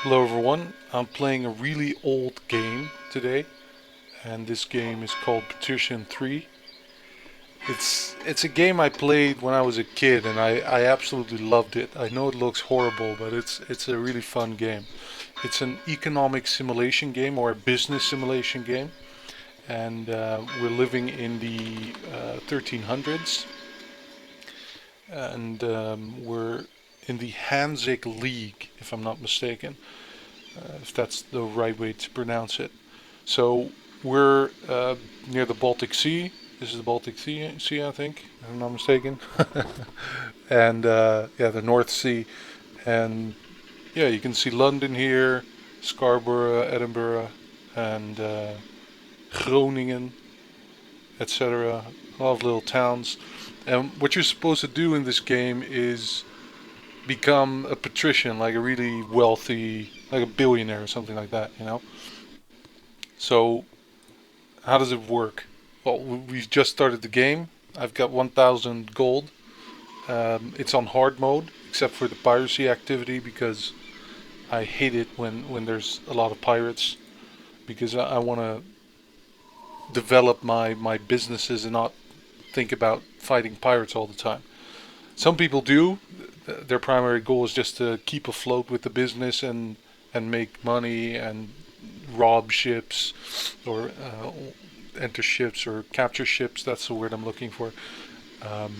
Hello everyone, I'm playing a really old game today, and this game is called Patrician 3. It's a game I played when I was a kid, and I absolutely loved it. I know it looks horrible, but it's a really fun game. It's an economic simulation game or a business simulation game, and we're living in the 1300s, and we're in the Hanseatic League, if I'm not mistaken, if that's the right way to pronounce it. So we're near the Baltic Sea. This is the Baltic Sea, I think, if I'm not mistaken. And yeah, the North Sea. And yeah, you can see London here, Scarborough, Edinburgh, and Groningen, etc. A lot of little towns. And what you're supposed to do in this game is become a patrician, like a really wealthy, like a billionaire or something like that. So how does it work? Well, we've just started the game. I've got 1,000 gold. It's on hard mode, except for the piracy activity, because I hate it when there's a lot of pirates, because I want to develop my businesses and not think about fighting pirates all the time. Some people do. Their primary goal is just to keep afloat with the business and make money and rob ships or enter ships or capture ships. That's the word I'm looking for. Um,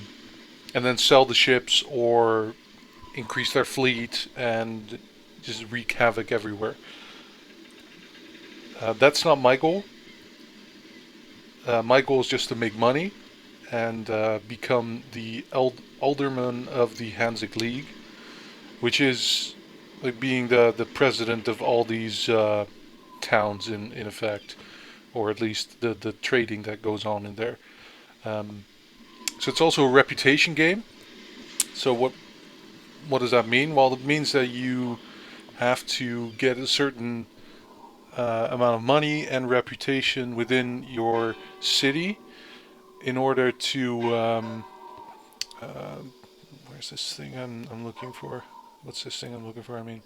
and then sell the ships or increase their fleet and just wreak havoc everywhere. That's not my goal. My goal is just to make money and become the alderman of the Hanseatic League, which is like being the president of all these towns in effect, or at least the trading that goes on in there. Um, so it's also a reputation game. So what does that mean? Well, it means that you have to get a certain amount of money and reputation within your city in order to where's this thing I'm looking for? What's this thing I'm looking for? I mean,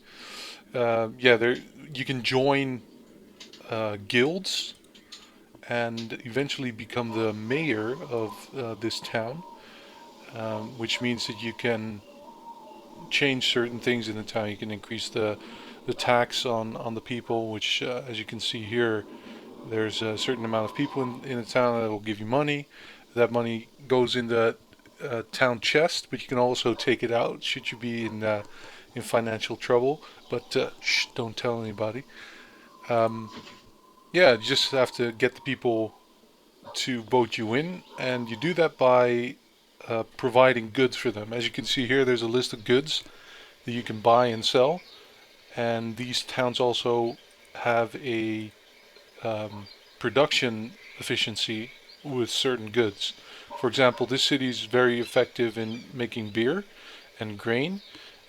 yeah, there you can join guilds and eventually become the mayor of this town, which means that you can change certain things in the town. You can increase the tax on the people, which, as you can see here, there's a certain amount of people in a town that will give you money. That money goes in the town chest, but you can also take it out should you be in financial trouble. But shh, don't tell anybody. Um, yeah, you just have to get the people to vote you in, and you do that by providing goods for them. As you can see here, there's a list of goods that you can buy and sell, and these towns also have a production efficiency with certain goods. For example, this city is very effective in making beer and grain,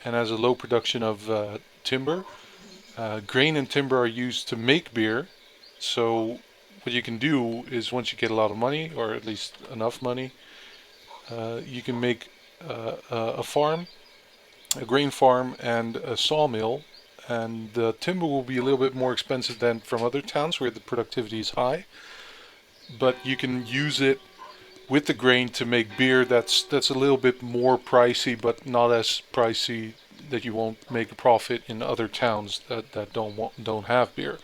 and has a low production of timber. Grain and timber are used to make beer. So what you can do is once you get a lot of money, or at least enough money, you can make a farm, a grain farm, and a sawmill. And the timber will be a little bit more expensive than from other towns where the productivity is high, but you can use it with the grain to make beer that's a little bit more pricey, but not as pricey that you won't make a profit in other towns that don't have beer.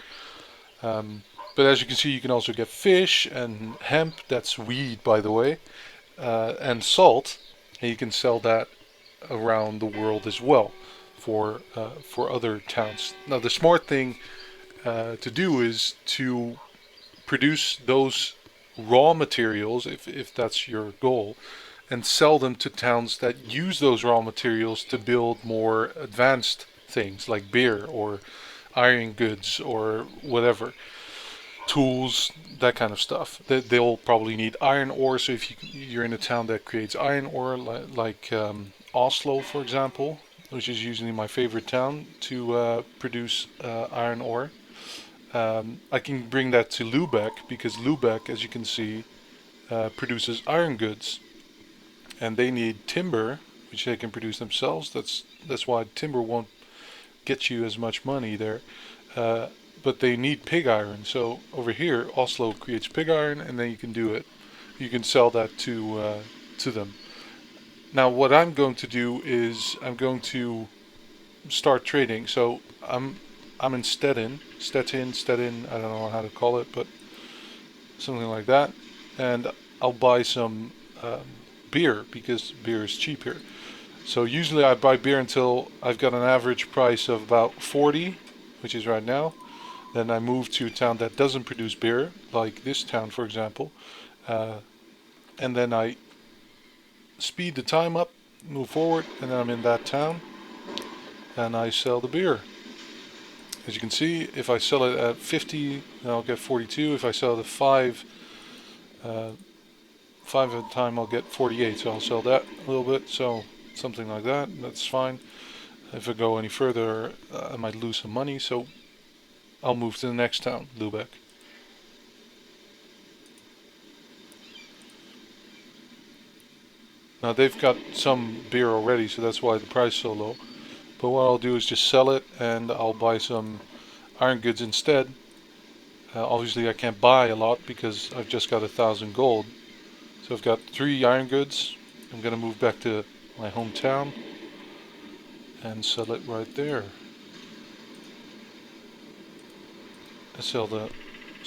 Um, but as you can see, you can also get fish and hemp. That's weed, by the way, and salt, and you can sell that around the world as well for other towns. Now, the smart thing to do is to produce those raw materials, if that's your goal, and sell them to towns that use those raw materials to build more advanced things like beer or iron goods or whatever, tools, that kind of stuff. They'll probably need iron ore. So if you're in a town that creates iron ore, like Oslo, for example, which is usually my favorite town to produce iron ore, I can bring that to Lubeck because Lubeck, as you can see, produces iron goods, and they need timber, which they can produce themselves. That's why timber won't get you as much money there. Uh, but they need pig iron. So over here, Oslo creates pig iron, and then you can do it. You can sell that to them. Now, what I'm going to do is I'm going to start trading. So I'm in Stettin. I don't know how to call it, but something like that. And I'll buy some um, beer because beer is cheap here. So usually I buy beer until I've got an average price of about 40, which is right now. Then I move to a town that doesn't produce beer, like this town, for example. Uh, and then I speed the time up, move forward, and then I'm in that town and I sell the beer. As you can see, if I sell it at 50, then I'll get 42. If I sell it at 5, uh, 5 at a time, I'll get 48. So I'll sell that a little bit. So something like that. That's fine. If I go any further, I might lose some money. So I'll move to the next town, Lubeck. Now they've got some beer already, so that's why the price is so low. But what I'll do is just sell it, and I'll buy some iron goods instead. Obviously, I can't buy a lot because I've just got 1,000 gold. So I've got 3 iron goods. I'm gonna move back to my hometown and sell it right there. I sell it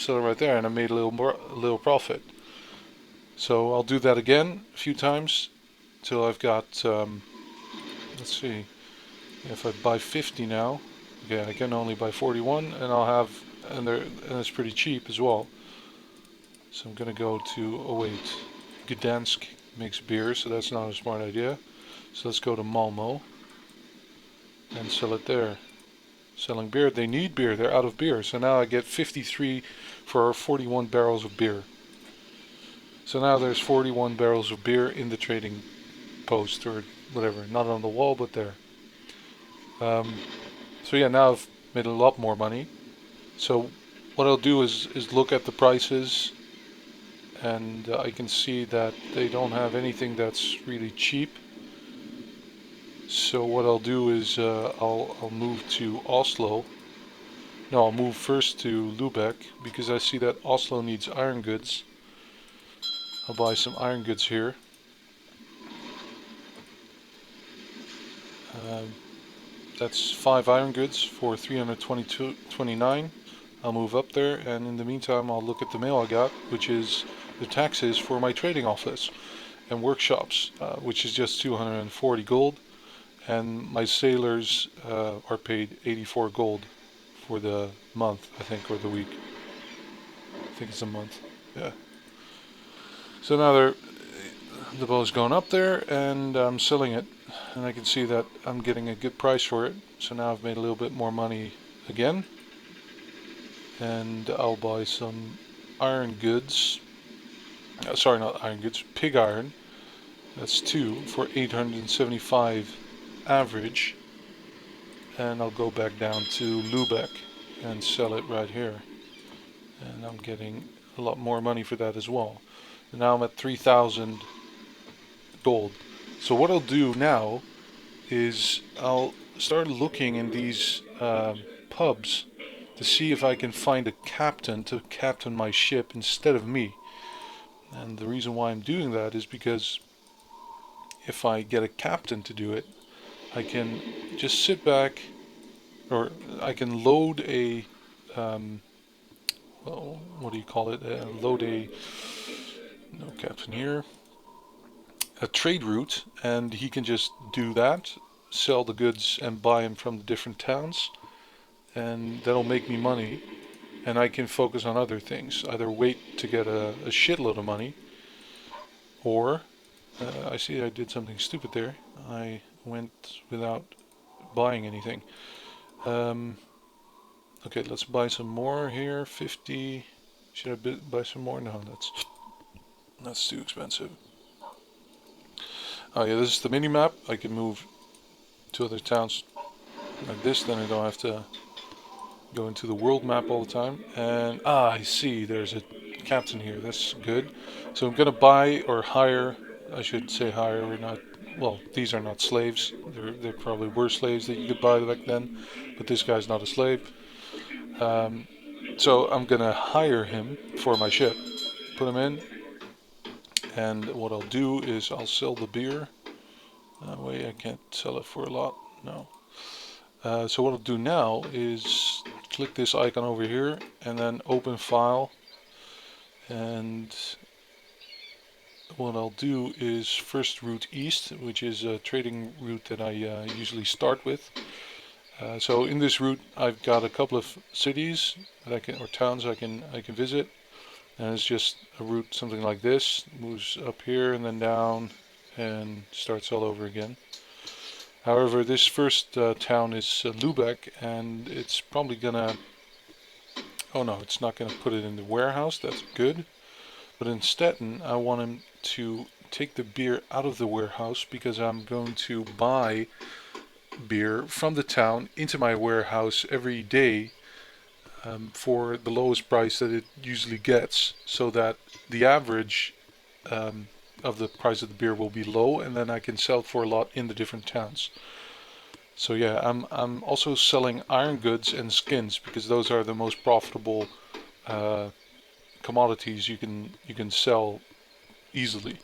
right there, and I made a little profit. So I'll do that again a few times till I've got. Let's see. If I buy 50 now, okay, I can only buy 41, and I'll have, and it's pretty cheap as well. So I'm gonna go to, oh wait, Gdansk makes beer, so that's not a smart idea. So let's go to Malmo and sell it there. Selling beer, they need beer, they're out of beer. So now I get 53 for 41 barrels of beer. So now there's 41 barrels of beer in the trading post or whatever, not on the wall, but there. Um, so yeah, now I've made a lot more money. So what I'll do is look at the prices, and I can see that they don't have anything that's really cheap. So what I'll do is I'll move to Oslo. No, I'll move first to Lubeck because I see that Oslo needs iron goods. I'll buy some iron goods here. Um, that's 5 iron goods for 322.29. I'll move up there, and in the meantime I'll look at the mail I got, which is the taxes for my trading office and workshops, which is just 240 gold, and my sailors are paid 84 gold for the month, I think, or the week. I think it's a month. Yeah. So now the bow's going up there, and I'm selling it, and I can see that I'm getting a good price for it. So now I've made a little bit more money again, and I'll buy some iron goods. Sorry, not iron goods, pig iron. That's 2 for 875 average, and I'll go back down to Lubeck and sell it right here, and I'm getting a lot more money for that as well. And now I'm at 3,000 gold. So what I'll do now is I'll start looking in these pubs to see if I can find a captain to captain my ship instead of me. And the reason why I'm doing that is because if I get a captain to do it, I can just sit back, or I can load a, well, what do you call it? Load a, no captain here, a trade route, and he can just do that, sell the goods and buy them from the different towns, and that'll make me money, and I can focus on other things. Either wait to get a shitload of money, or I see I did something stupid there. I went without buying anything. Um, okay, let's buy some more here. 50. Should I buy some more? No, that's too expensive. Oh yeah, this is the mini map. I can move to other towns like this, then I don't have to go into the world map all the time. And I see there's a captain here. That's good. So I'm gonna buy or hire. I should say hire. We're not well, these are not slaves. There probably were slaves that you could buy back then, but this guy's not a slave. Um, so I'm gonna hire him for my ship, put him in, and what I'll do is I'll sell the beer. That way I can't sell it for a lot. No. So what I'll do now is click this icon over here and then open file, and what I'll do is first route east, which is a trading route that I usually start with. So in this route I've got a couple of cities that I can, or towns I can visit, and it's just a route something like this, moves up here and then down and starts all over again. However, this first town is Lubeck, and it's probably gonna, oh no, it's not gonna put it in the warehouse, that's good. But instead, I want him to take the beer out of the warehouse because I'm going to buy beer from the town into my warehouse every day, for the lowest price that it usually gets, so that the average um, of the price of the beer will be low, and then I can sell for a lot in the different towns. So yeah, I'm also selling iron goods and skins because those are the most profitable uh, commodities you can sell easily.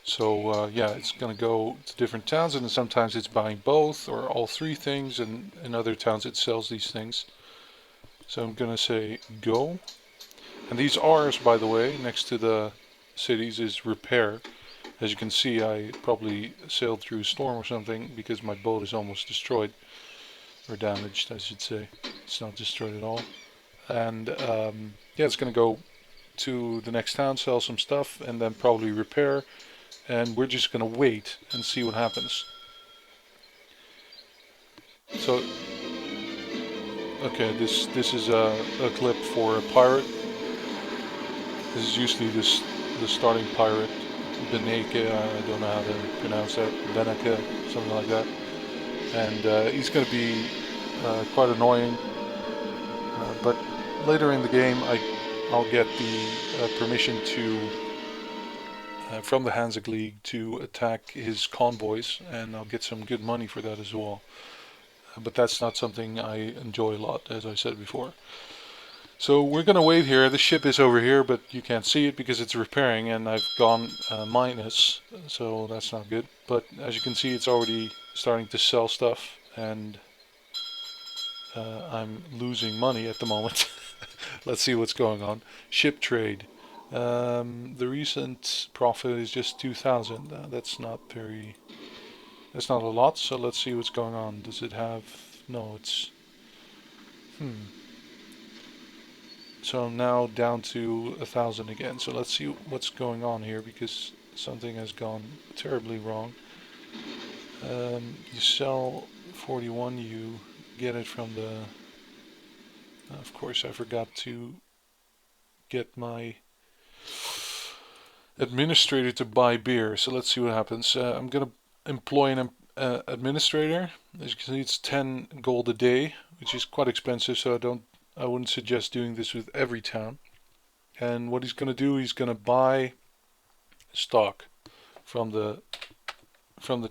So yeah, it's gonna go to different towns, and then sometimes it's buying both or all three things, and in other towns it sells these things. So I'm gonna say go, and these R's, by the way, next to the cities is repair. As you can see, I probably sailed through a storm or something because my boat is almost destroyed, or damaged, I should say. It's not destroyed at all. And yeah, it's gonna go to the next town, sell some stuff, and then probably repair. And we're just gonna wait and see what happens. So, okay, this is a clip for a pirate. This is usually the starting pirate, Beneke. I don't know how to pronounce that, Beneke, something like that. And he's gonna be quite annoying. But later in the game, I'll get the permission to from the Hansa League to attack his convoys, and I'll get some good money for that as well. But that's not something I enjoy a lot, as I said before. So we're gonna wait here. The ship is over here, but you can't see it because it's repairing, and I've gone minus, so that's not good. But as you can see, it's already starting to sell stuff, and I'm losing money at the moment. Let's see what's going on. Ship trade. The recent profit is just 2,000. That's not very. That's not a lot. So let's see what's going on. Does it have? No, it's. So I'm now down to 1,000 again. So let's see what's going on here because something has gone terribly wrong. You sell 41. You get it from the. Of course, I forgot to get my administrator to buy beer. So let's see what happens. I'm gonna employ an administrator. As you can see, it's 10 gold a day, which is quite expensive. So I wouldn't suggest doing this with every town. And what he's gonna do, he's gonna buy stock from the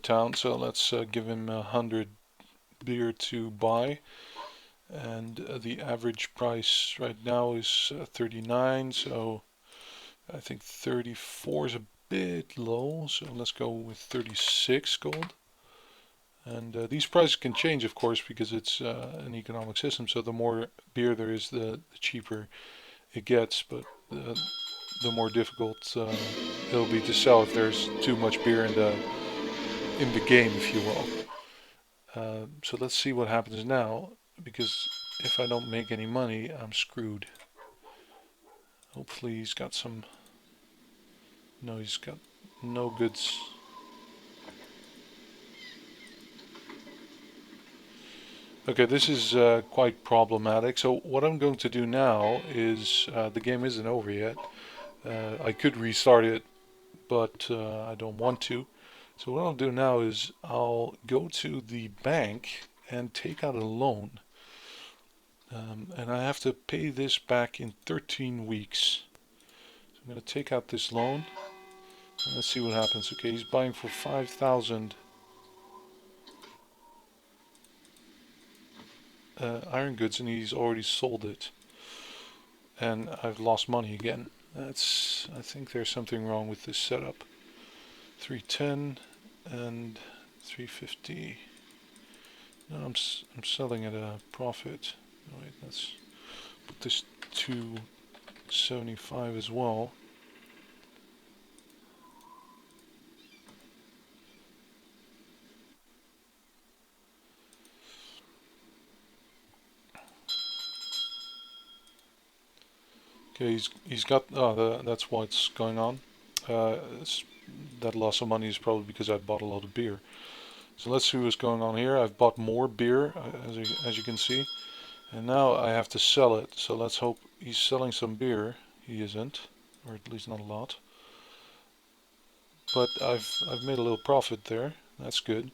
town. So let's give him 100 beer to buy. And the average price right now is 39. So I think 34 is a bit low, so let's go with 36 gold. And these prices can change, of course, because it's an economic system. So the more beer there is, the cheaper it gets. But the more difficult it'll be to sell if there's too much beer in the game, if you will. So let's see what happens now, because if I don't make any money, I'm screwed. Hopefully he's got some. No, he's got no goods. Okay, this is quite problematic. So what I'm going to do now is, the game isn't over yet. I could restart it, but I don't want to. So what I'll do now is I'll go to the bank and take out a loan. And I have to pay this back in 13 weeks. So I'm going to take out this loan. Let's see what happens. Okay, he's buying for 5,000 iron goods, and he's already sold it. And I've lost money again. I think there's something wrong with this setup. 310 and 350. No, I'm selling at a profit. Oh, wait, let's put this 275 as well. Okay, he's got. Oh, that's what's going on. That loss of money is probably because I bought a lot of beer. So let's see what's going on here. I've bought more beer, as you can see, and now I have to sell it. So let's hope he's selling some beer. He isn't, or at least not a lot. But I've made a little profit there. That's good,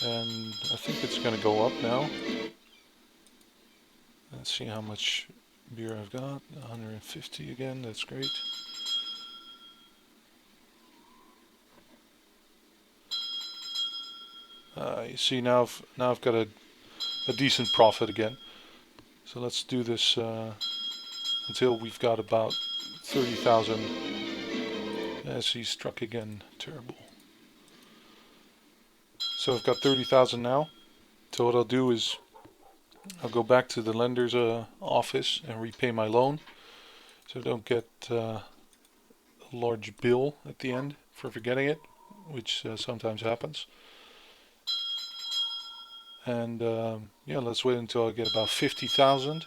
and I think it's going to go up now. Let's see how much beer I've got. 150 again. That's great. You see now I've got a decent profit again. So let's do this until we've got about 30,000. As he struck again, terrible. So I've got 30,000 now. So what I'll do is I'll go back to the lender's office and repay my loan, so I don't get a large bill at the end for forgetting it, which sometimes happens. And yeah, let's wait until I get about 50,000.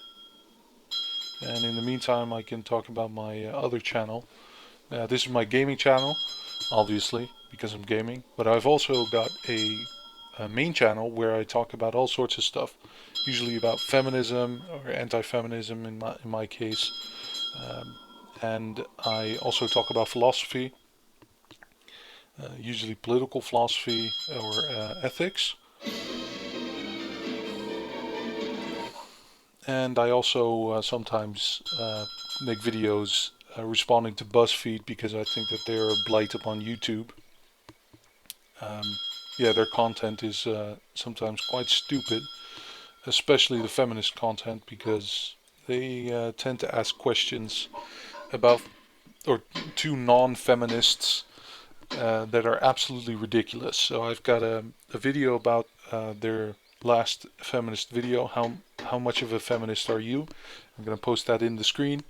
And in the meantime, I can talk about my other channel. This is my gaming channel, obviously, because I'm gaming. But I've also got a main channel where I talk about all sorts of stuff, usually about feminism or anti-feminism in my case. And I also talk about philosophy, usually political philosophy or ethics. And I also sometimes make videos responding to BuzzFeed because I think that they're a blight upon YouTube. Yeah, their content is sometimes quite stupid, especially the feminist content, because they tend to ask questions about, or to non-feminists that are absolutely ridiculous. So I've got a video about their last feminist video. How much of a feminist are you? I'm going to post that in the screen,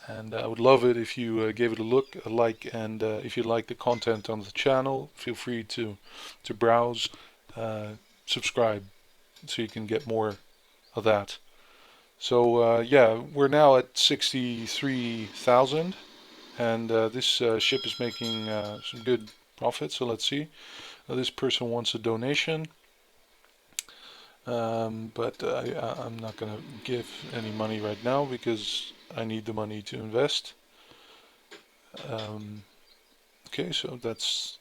and I would love it if you gave it a look, a like, and if you like the content on the channel, feel free to browse, subscribe, so you can get more of that. So yeah, we're now at 63,000, and this ship is making some good profit. So let's see. This person wants a donation. But I'm not going to give any money right now because I need the money to invest. Okay, so that's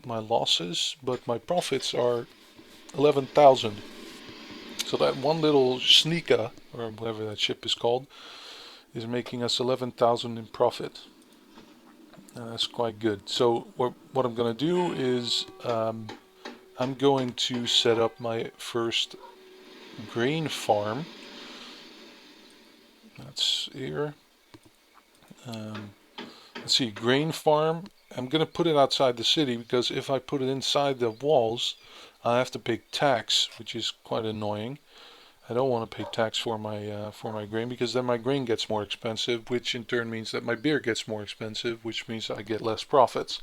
my losses, but my profits are 11,000. So that one little sneaker, or whatever that ship is called, is making us 11,000 in profit. And that's quite good. So what I'm going to do is I'm going to set up my first grain farm. That's here. Let's see, grain farm. I'm going to put it outside the city because if I put it inside the walls, I have to pay tax, which is quite annoying. I don't want to pay tax for my grain because then my grain gets more expensive, which in turn means that my beer gets more expensive, which means I get less profits.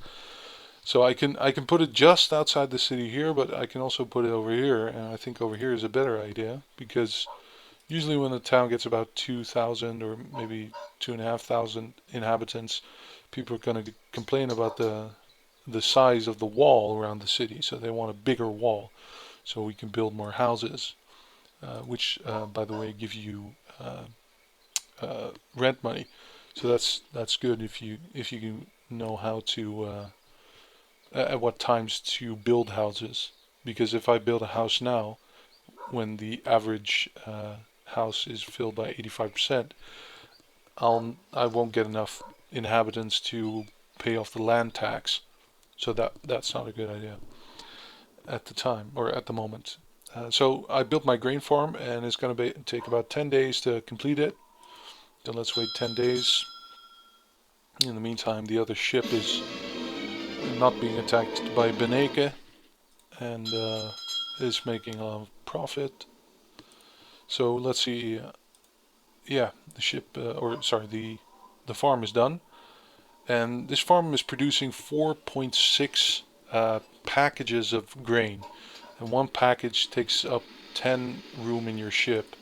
So I can put it just outside the city here, but I can also put it over here, and I think over here is a better idea because usually when the town gets about 2,000 or maybe 2,500 inhabitants, people are going to complain about the size of the wall around the city. So they want a bigger wall so we can build more houses, which, by the way, give you rent money. So that's good if you know how to at what times to build houses. Because if I build a house now, when the average house is filled by 85%, I won't get enough inhabitants to pay off the land tax. So that's not a good idea at the time or at the moment. So I built my grain farm, and it's going to take about 10 days to complete it. So let's wait 10 days. In the meantime, the other ship is not being attacked by Beneke, and is making a lot of profit. So let's see. Yeah, the ship, or sorry, the farm is done, and this farm is producing 4.6 packages of grain, and one package takes up 10 room in your ship.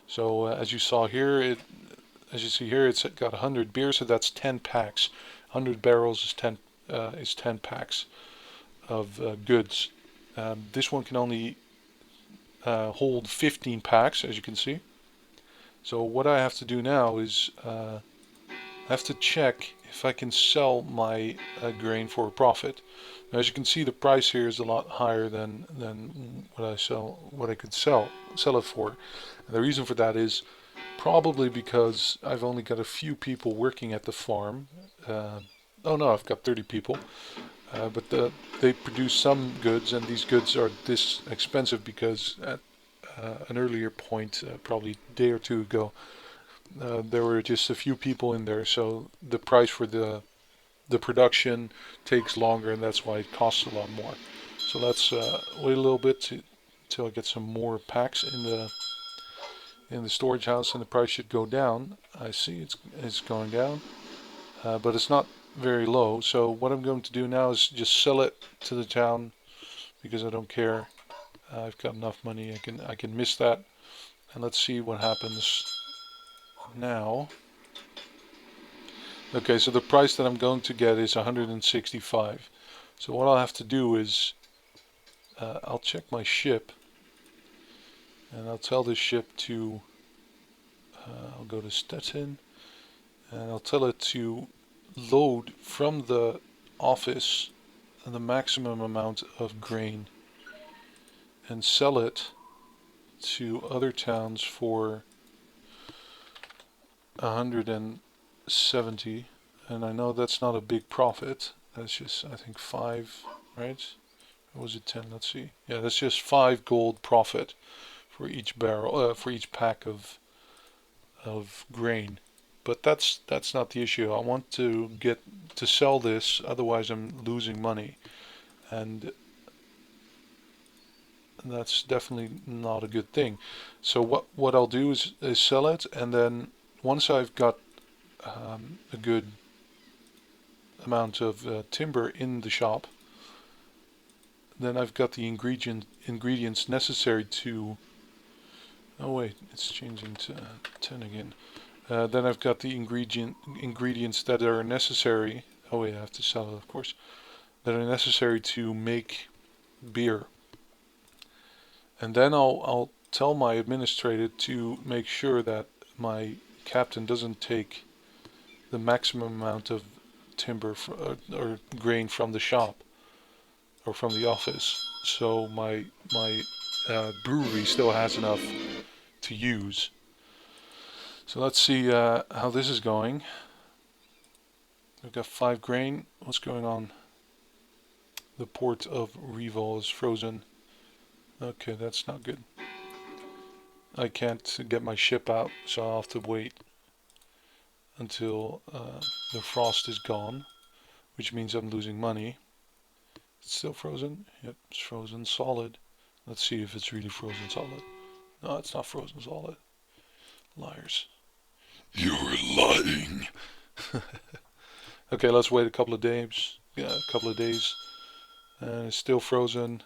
So as you see here, it's got 100 beers, so that's 10 packs. 100 barrels is 10 packs of goods. This one can only hold 15 packs, as you can see. So what I have to do now is I have to check if I can sell my grain for a profit. Now, as you can see, the price here is a lot higher than what I could sell it for. And the reason for that is probably because I've only got a few people working at the farm. Oh no, I've got 30 people. But they produce some goods, and these goods are this expensive because at an earlier point, probably a day or two ago, there were just a few people in there, so the price for the production takes longer, and that's why it costs a lot more. So let's wait a little bit till I get some more packs in the storage house, and the price should go down. I see it's going down, but it's not very low. So what I'm going to do now is just sell it to the town because I don't care. I've got enough money. I can miss that. And let's see what happens now. Okay, so the price that I'm going to get is 165. So what I'll have to do is I'll check my ship, and I'll tell this ship to I'll go to Stettin, and I'll tell it to load from the office the maximum amount of grain and sell it to other towns for 170. And I know that's not a big profit. That's just, I think, 5, right? Or was it 10? Let's see. Yeah, that's just 5 gold profit for each barrel, for each pack of grain. But that's not the issue. I want to get to sell this, otherwise I'm losing money, and that's definitely not a good thing. So what I'll do is sell it, and then once I've got a good amount of timber in the shop, then I've got the ingredients necessary to. Oh wait, it's changing to 10 again. Then I've got the ingredients that are necessary. Oh wait, I have to sell it, of course. That are necessary to make beer. And then I'll tell my administrator to make sure that my captain doesn't take the maximum amount of timber or grain from the shop or from the office. So my brewery still has enough to use. So let's see how this is going. We've got 5 grain. What's going on? The port of Revol is frozen. Okay, that's not good. I can't get my ship out, so I'll have to wait until the frost is gone, which means I'm losing money. It's still frozen? Yep, it's frozen solid. Let's see if it's really frozen solid. No, it's not frozen solid. Liars. You're lying. Okay, let's wait a couple of days. Yeah, a couple of days. And it's still frozen.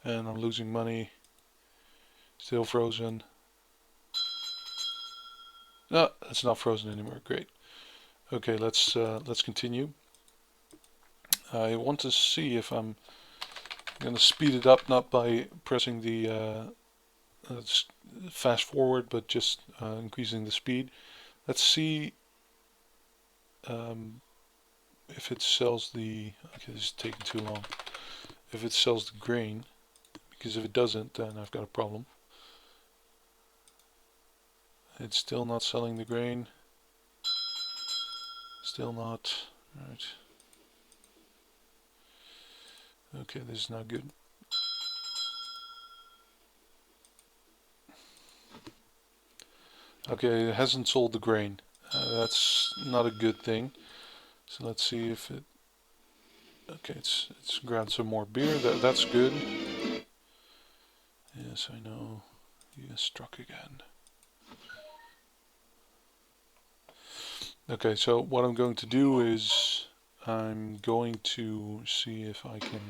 And I'm losing money. Still frozen. No, it's not frozen anymore. Great. Okay, let's continue. I want to see if I'm going to speed it up, not by pressing the fast forward, but just increasing the speed. Let's see if it sells the. Okay, this is taking too long. If it sells the grain, because if it doesn't, then I've got a problem. It's still not selling the grain. Still not. Right. Okay, this is not good. Okay, it hasn't sold the grain. That's not a good thing. So let's see if it. Okay, it's grabbed some more beer. That's good. Yes, I know. He is struck again. Okay, so what I'm going to do is I'm going to see if I can.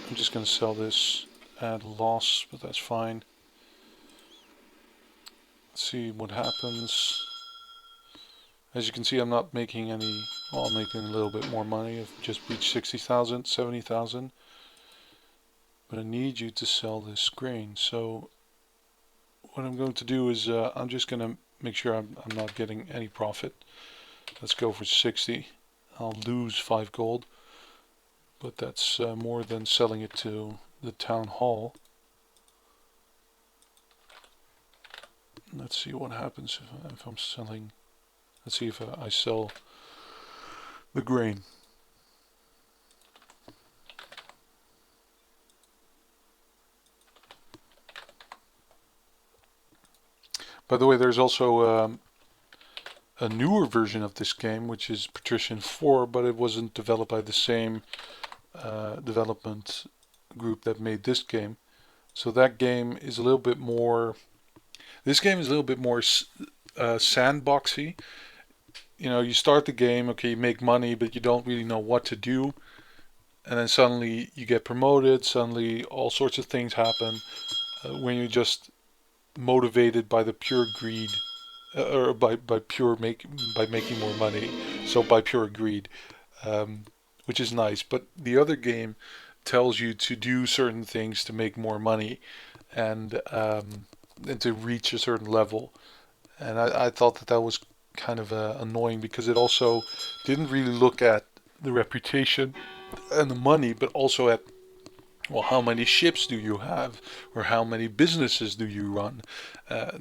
I'm just going to sell this at a loss, but that's fine. Let's see what happens. As you can see, I'm not making any. Well, I'm making a little bit more money. I've just reached 60,000, 70,000. But I need you to sell this grain. So what I'm going to do is I'm just going to make sure I'm not getting any profit. Let's go for 60. I'll lose 5 gold, but that's more than selling it to the town hall. Let's see what happens if I'm selling. Let's see if I sell the grain. By the way, there's also a newer version of this game, which is Patrician 4, but it wasn't developed by the same development group that made this game. So that game is a little bit more. This game is a little bit more sandboxy. You know, you start the game, okay, you make money, but you don't really know what to do, and then suddenly you get promoted. Suddenly, all sorts of things happen when you're just motivated by the pure greed, or by making more money. So by pure greed, which is nice. But the other game tells you to do certain things to make more money, and to reach a certain level. And I thought that was kind of annoying because it also didn't really look at the reputation and the money, but also at, well, how many ships do you have, or how many businesses do you run?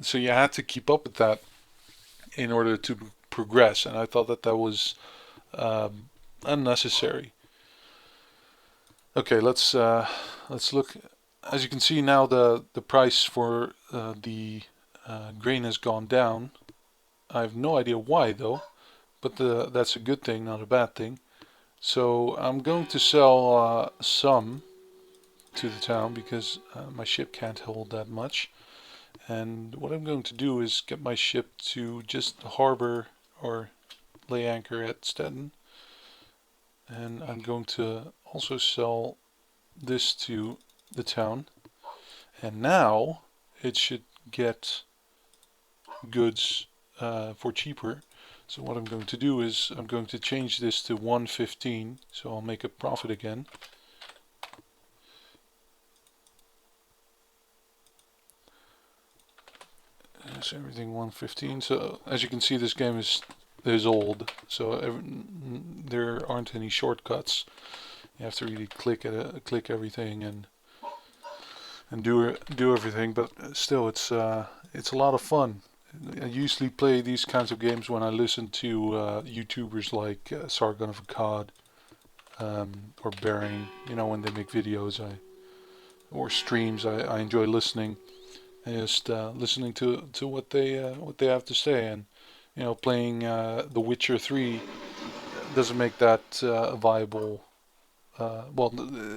So you had to keep up with that in order to progress, and I thought that was unnecessary. Okay, let's look. As you can see now, the price for the grain has gone down. I have no idea why though, but that's a good thing, not a bad thing. So I'm going to sell some to the town because my ship can't hold that much. And what I'm going to do is get my ship to just harbor or lay anchor at Stettin. And I'm going to also sell this to the town. And now it should get goods for cheaper. So what I'm going to do is I'm going to change this to 115, so I'll make a profit again. Is everything 115? So as you can see, this game is old, so there aren't any shortcuts. You have to really click everything and do everything. But still, it's a lot of fun. I usually play these kinds of games when I listen to YouTubers like Sargon of Akkad or Bearing. You know, when they make videos, or streams, I enjoy listening. And just listening to what they have to say, and you know, playing The Witcher 3 doesn't make that viable. Well,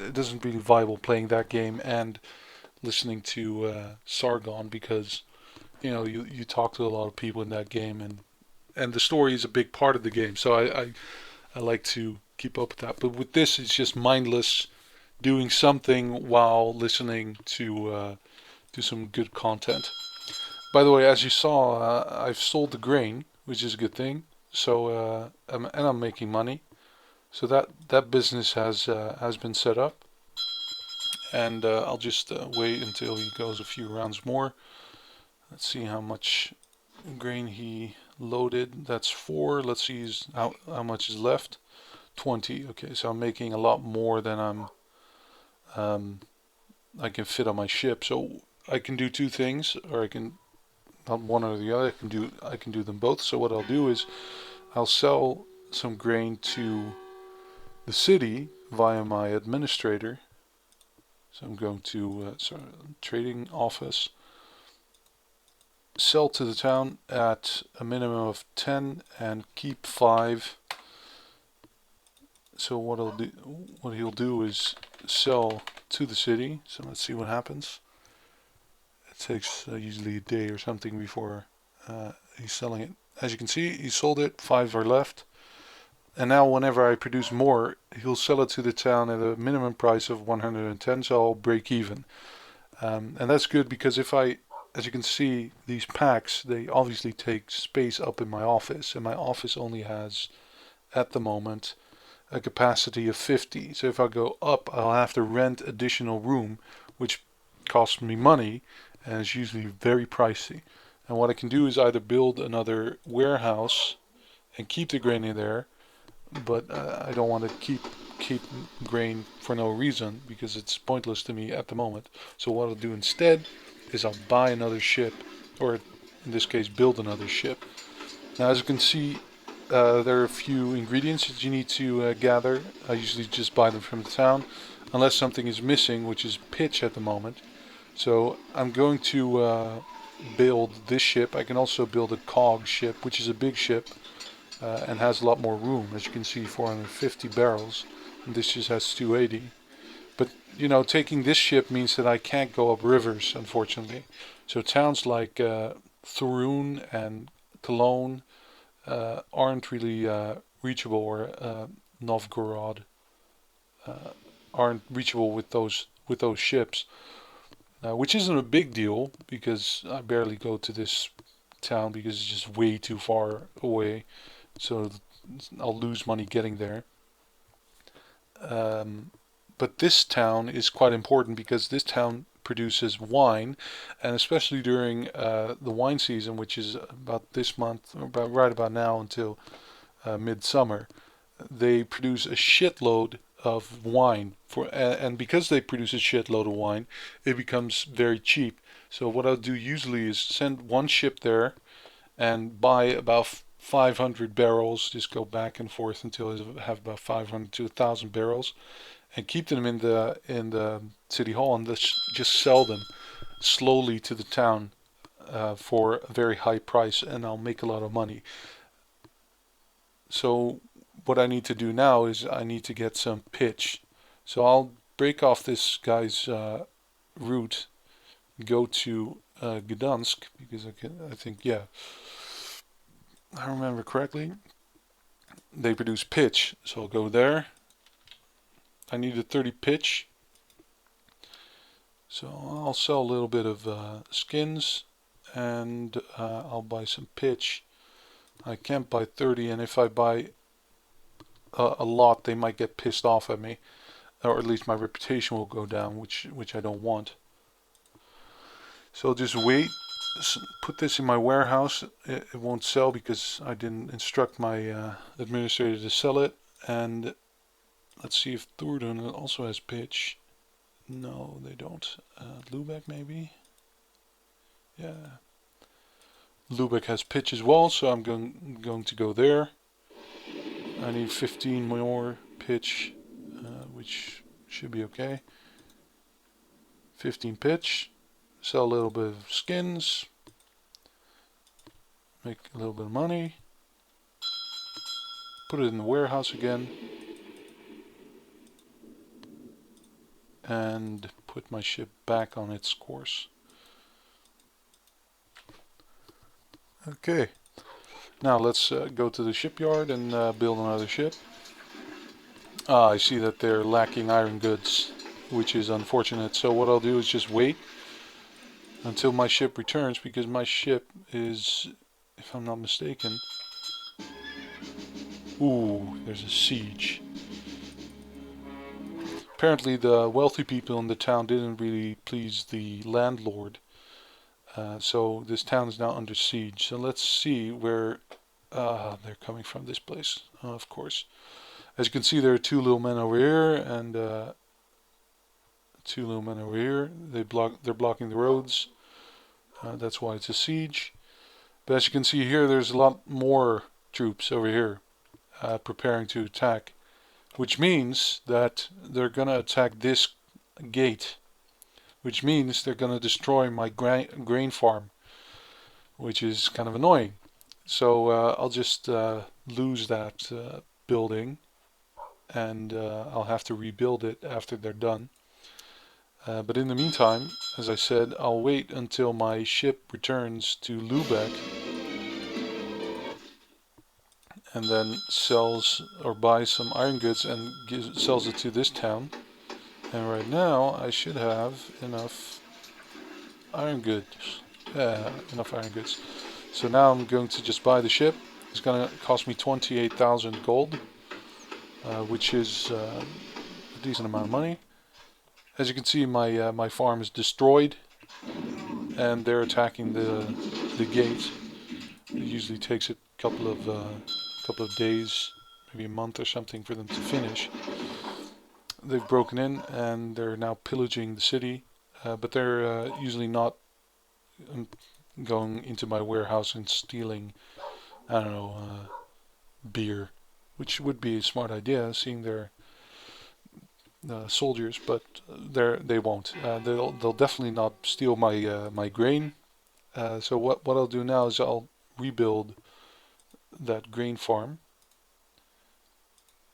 it doesn't really viable playing that game and listening to Sargon, because you know you talk to a lot of people in that game, and the story is a big part of the game. So I like to keep up with that. But with this, it's just mindless doing something while listening to some good content. By the way, as you saw, I've sold the grain, which is a good thing. So and I'm making money. So that business has been set up, and I'll just wait until he goes a few rounds more. Let's see how much grain he loaded. That's 4. Let's see how much is left. 20. Okay, so I'm making a lot more than I can fit on my ship. So I can do two things, or I can not one or the other. I can do them both. So what I'll do is I'll sell some grain to the city via my administrator. So I'm going to trading office, sell to the town at a minimum of 10 and keep 5. So what he'll do is sell to the city. So let's see what happens. It takes usually a day or something before he's selling it. As you can see, he sold it, 5 are left. And now whenever I produce more, he'll sell it to the town at a minimum price of 110, so I'll break even. And that's good because as you can see, these packs, they obviously take space up in my office, and my office only has, at the moment, a capacity of 50. So if I go up, I'll have to rent additional room, which costs me money, and is usually very pricey. And what I can do is either build another warehouse and keep the grain in there, but I don't want to keep grain for no reason because it's pointless to me at the moment. So what I'll do instead is I'll buy another ship, or in this case build another ship. Now as you can see, there are a few ingredients that you need to gather. I usually just buy them from the town, unless something is missing, which is pitch at the moment. So I'm going to build this ship. I can also build a cog ship, which is a big ship and has a lot more room. As you can see, 450 barrels, and this just has 280. But you know, taking this ship means that I can't go up rivers, unfortunately. So towns like Thurun and Cologne aren't really reachable, or Novgorod aren't reachable with those ships, which isn't a big deal because I barely go to this town because it's just way too far away. So I'll lose money getting there. But this town is quite important because this town produces wine, and especially during the wine season, which is about this month, or right about now until midsummer, they produce a shitload of wine and because they produce a shitload of wine, it becomes very cheap. So what I'll do usually is send one ship there and buy about 500 barrels, just go back and forth until I have about 500 to 1,000 barrels, and keep them in the city hall, and just sell them slowly to the town for a very high price, and I'll make a lot of money. So what I need to do now is I need to get some pitch. So I'll break off this guy's route, go to Gdansk, because I think, yeah, I remember correctly, they produce pitch. So I'll go there. I needed 30 pitch. So I'll sell a little bit of skins, and I'll buy some pitch. I can't buy 30, and if I buy a lot, they might get pissed off at me, or at least my reputation will go down, which I don't want. So I'll just wait, put this in my warehouse. It won't sell because I didn't instruct my administrator to sell it. And let's see if Thurden also has pitch. No, they don't. Lubeck maybe? Yeah. Lubeck has pitch as well, so I'm going to go there. I need 15 more pitch, which should be okay. 15 pitch. Sell a little bit of skins. Make a little bit of money. Put it in the warehouse again. And put my ship back on its course. Okay. Now let's go to the shipyard and build another ship. I see that they're lacking iron goods, which is unfortunate. So what I'll do is just wait until my ship returns, because my ship is, if I'm not mistaken, ooh, there's a siege. Apparently the wealthy people in the town didn't really please the landlord, so this town is now under siege. So let's see where they're coming from. This place, of course. As you can see, there are two little men over here and two little men over here. They're blocking the roads. That's why it's a siege. But as you can see here, there's a lot more troops over here preparing to attack, which means that they're going to attack this gate, which means they're going to destroy my grain farm, which is kind of annoying. So I'll just lose that building, and I'll have to rebuild it after they're done. But in the meantime, as I said, I'll wait until my ship returns to Lubeck and then sells or buys some iron goods and sells it to this town. And right now I should have enough iron goods. Enough iron goods. So now I'm going to just buy the ship. It's going to cost me 28,000 gold, which is a decent amount of money. As you can see, my farm is destroyed, and they're attacking the gate. It usually takes a couple of days, maybe a month or something, for them to finish. They've broken in and they're now pillaging the city, but they're usually not going into my warehouse and stealing, I don't know, beer, which would be a smart idea, seeing their soldiers, but they won't. They'll definitely not steal my grain. So what I'll do now is I'll rebuild that grain farm,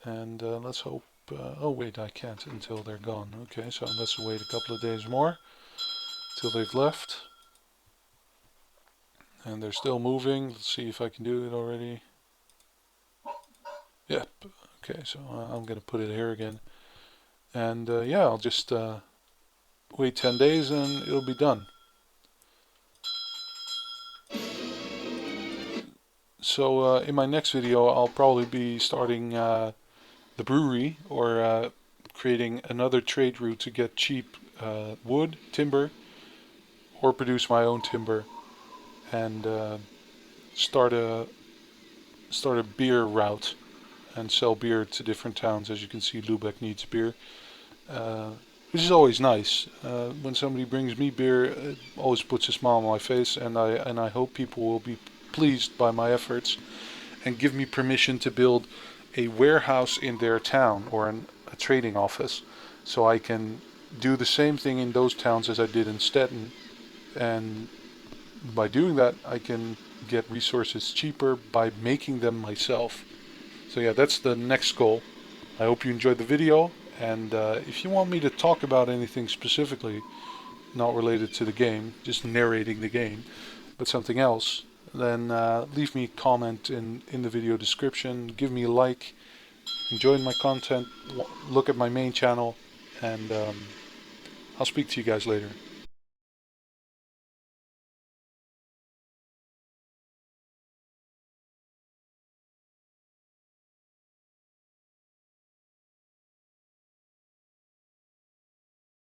and let's hope. Oh wait, I can't until they're gone. Okay, so let's wait a couple of days more till they've left, and they're still moving. Let's see if I can do it already. Yep. Okay, so I'm gonna put it here again. And yeah, I'll just wait 10 days and it'll be done. So in my next video, I'll probably be starting the brewery, or creating another trade route to get cheap wood, timber, or produce my own timber, and start a beer route and sell beer to different towns. As you can see, Lubeck needs beer. Which is always nice. When somebody brings me beer, it always puts a smile on my face, and I hope people will be pleased by my efforts and give me permission to build a warehouse in their town, or a trading office, so I can do the same thing in those towns as I did in Stettin, and by doing that I can get resources cheaper by making them myself. So yeah, that's the next goal. I hope you enjoyed the video. And if you want me to talk about anything specifically, not related to the game, just narrating the game, but something else, then leave me a comment in the video description, give me a like, enjoy my content, look at my main channel, and I'll speak to you guys later.